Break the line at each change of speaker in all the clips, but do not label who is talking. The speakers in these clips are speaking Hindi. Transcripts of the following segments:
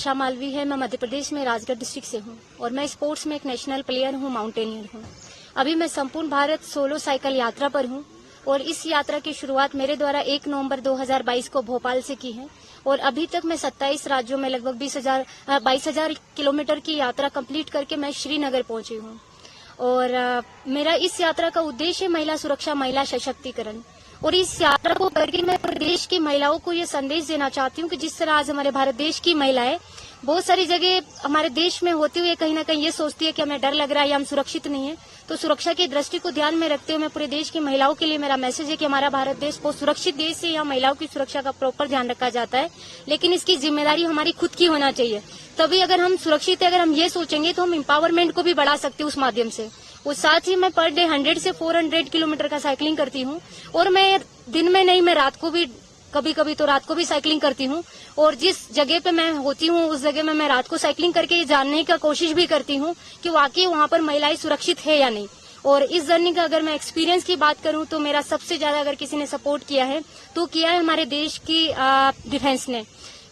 आशा मालवी है। मैं मध्य प्रदेश में राजगढ़ डिस्ट्रिक्ट से हूँ और मैं स्पोर्ट्स में एक नेशनल प्लेयर हूँ, माउंटेनियर हूँ। अभी मैं संपूर्ण भारत सोलो साइकिल यात्रा पर हूँ और इस यात्रा की शुरुआत मेरे द्वारा 1 नवंबर 2022 को भोपाल से की है और अभी तक मैं 27 राज्यों में लगभग 22,000 किलोमीटर की यात्रा कंप्लीट करके मैं श्रीनगर पहुंची हूँ। और मेरा इस यात्रा का उद्देश्य है महिला सुरक्षा, महिला सशक्तिकरण। और इस यात्रा को करके मैं प्रदेश की महिलाओं को ये संदेश देना चाहती हूँ कि जिस तरह आज हमारे भारत देश की महिलाएं बहुत सारी जगह हमारे देश में होते हुए कहीं ना कहीं ये सोचती है कि हमें डर लग रहा है या हम सुरक्षित नहीं है, तो सुरक्षा की दृष्टि को ध्यान में रखते हुए मैं पूरे देश की महिलाओं के लिए मेरा मैसेज है कि हमारा भारत देश बहुत सुरक्षित देश है। यहाँ महिलाओं की सुरक्षा का प्रॉपर ध्यान रखा जाता है, लेकिन इसकी जिम्मेदारी हमारी खुद की होना चाहिए। तभी अगर हम सुरक्षित है, अगर हम ये सोचेंगे तो हम एम्पावरमेंट को भी बढ़ा सकते हैं उस माध्यम से। और साथ ही मैं पर डे 100 से 400 किलोमीटर का साइकिलिंग करती हूँ और मैं दिन में नहीं, मैं रात को भी, कभी कभी तो रात को भी साइकिलिंग करती हूँ। और जिस जगह पे मैं होती हूँ उस जगह में मैं रात को साइकिलिंग करके ये जानने का कोशिश भी करती हूँ कि वाकई वहाँ पर महिलाएं सुरक्षित है या नहीं। और इस जर्नी का अगर मैं एक्सपीरियंस की बात करूँ तो मेरा सबसे ज्यादा अगर किसी ने सपोर्ट किया है तो किया है हमारे देश की डिफेंस ने,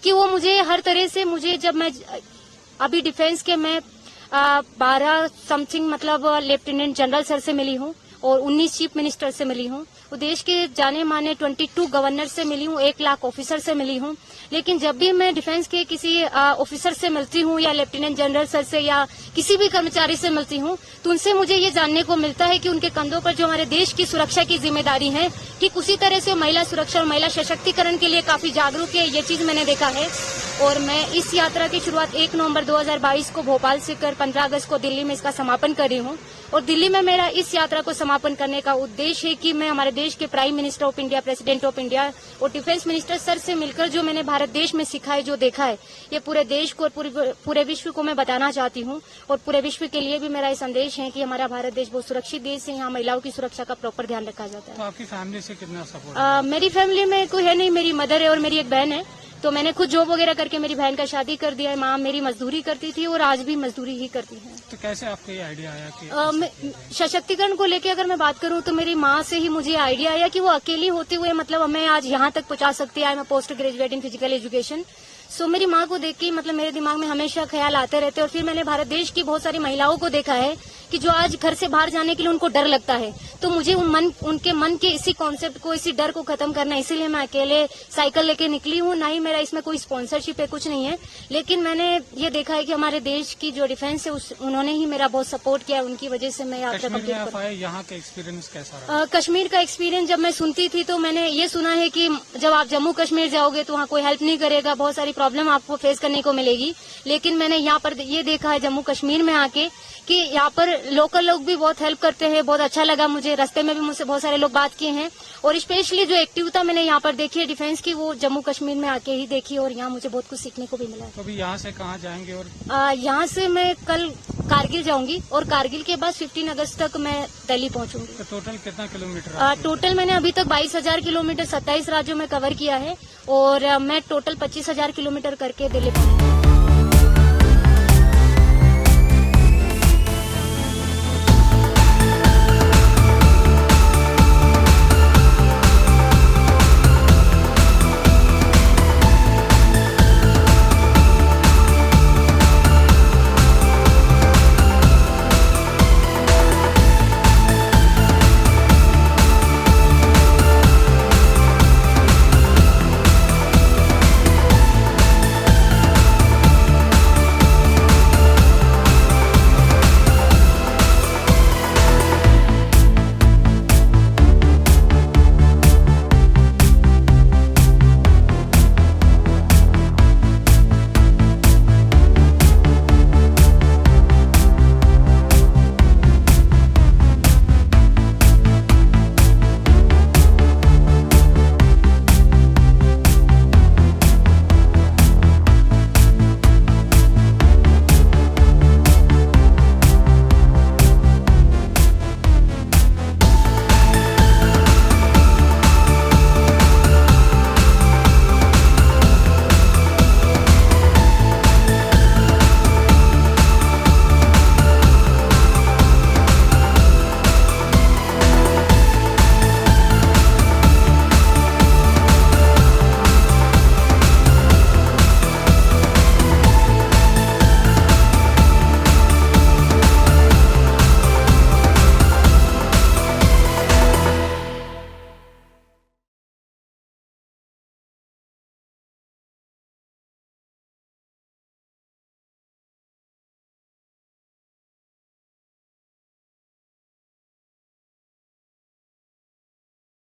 कि वो मुझे हर तरह से, मुझे जब मैं अभी डिफेंस के मैं 12 समथिंग मतलब लेफ्टिनेंट जनरल सर से मिली हूँ और 19 चीफ मिनिस्टर से मिली हूँ, देश के जाने माने 22 गवर्नर से मिली हूँ, 1 लाख ऑफिसर से मिली हूँ। लेकिन जब भी मैं डिफेंस के किसी ऑफिसर से मिलती हूँ या लेफ्टिनेंट जनरल सर से या किसी भी कर्मचारी से मिलती हूँ तो उनसे मुझे ये जानने को मिलता है कि उनके कंधों पर जो हमारे देश की सुरक्षा की जिम्मेदारी है, ठीक उसी तरह से महिला सुरक्षा और महिला सशक्तिकरण के लिए काफी जागरूक है। ये चीज मैंने देखा है। और मैं इस यात्रा की शुरुआत 1 नवंबर 2022 को भोपाल से कर 15 अगस्त को दिल्ली में इसका समापन कर रही हूँ। और दिल्ली में मेरा इस यात्रा को समापन करने का उद्देश्य है कि मैं हमारे देश के prime minister of India, president of India और डिफेंस मिनिस्टर सर से मिलकर जो मैंने भारत देश में सीखा है, जो देखा है, ये पूरे देश को और पूरे विश्व को मैं बताना चाहती हूँ। और पूरे विश्व के लिए भी मेरा ये संदेश है कि हमारा भारत देश बहुत सुरक्षित देश है, यहाँ महिलाओं की सुरक्षा का प्रॉपर ध्यान रखा जाता है।
तो आपकी फैमिली से कितना सपोर्ट?
मेरी फैमिली में कोई है नहीं, मेरी मदर है और मेरी एक बहन है। तो मैंने खुद जॉब वगैरह करके मेरी बहन का शादी कर दिया है। माँ मेरी मजदूरी करती थी और आज भी मजदूरी ही करती है।
तो कैसे आपको ये आइडिया आया कि
सशक्तिकरण को लेकर अगर मैं बात करूं तो मेरी माँ से ही मुझे आइडिया आया कि वो अकेली होते हुए मतलब हमें आज यहाँ तक पहुंचा सकती है। मैं post graduate in physical education. So मेरी माँ को देख के मतलब मेरे दिमाग में हमेशा ख्याल आते रहते। और फिर मैंने भारत देश की बहुत सारी महिलाओं को देखा है कि जो आज घर से बाहर जाने के लिए उनको डर लगता है, तो मुझे उनके मन के इसी कॉन्सेप्ट को, इसी डर को खत्म करना है। इसीलिए मैं अकेले साइकिल लेके निकली हूँ। ना ही मेरा इसमें कोई स्पॉन्सरशिप है, कुछ नहीं है। लेकिन मैंने ये देखा है कि हमारे देश की जो डिफेंस है उन्होंने ही मेरा बहुत सपोर्ट किया है। उनकी वजह से मैं यात्रा कंप्लीट कर पाई।
यहाँ का एक्सपीरियंस कैसा रहा?
कश्मीर का एक्सपीरियंस जब मैं सुनती थी तो मैंने ये सुना है कि जब आप जम्मू कश्मीर जाओगे तो वहाँ कोई हेल्प नहीं करेगा, बहुत सारी प्रॉब्लम आपको फेस करने को मिलेगी। लेकिन मैंने यहाँ पर ये देखा है जम्मू कश्मीर में आके कि यहाँ पर लोकल लोग भी बहुत हेल्प करते हैं। बहुत अच्छा लगा मुझे। रास्ते में भी मुझसे बहुत सारे लोग बात किए हैं और स्पेशली जो एक्टिविटी मैंने यहाँ पर देखी है डिफेंस की, वो जम्मू कश्मीर में आके ही देखी और यहाँ मुझे बहुत कुछ सीखने को भी मिला।
तो अभी यहाँ से कहाँ जाएंगे? और
यहाँ से मैं कल कारगिल जाऊंगी और कारगिल के बाद 15 अगस्त तक मैं दिल्ली पहुंचूंगी।
तो टोटल कितना किलोमीटर?
टोटल मैंने अभी तक 22,000 किलोमीटर 27 राज्यों में कवर किया है और मैं टोटल 25,000 किलोमीटर करके दिल्ली पहुंचूंगी।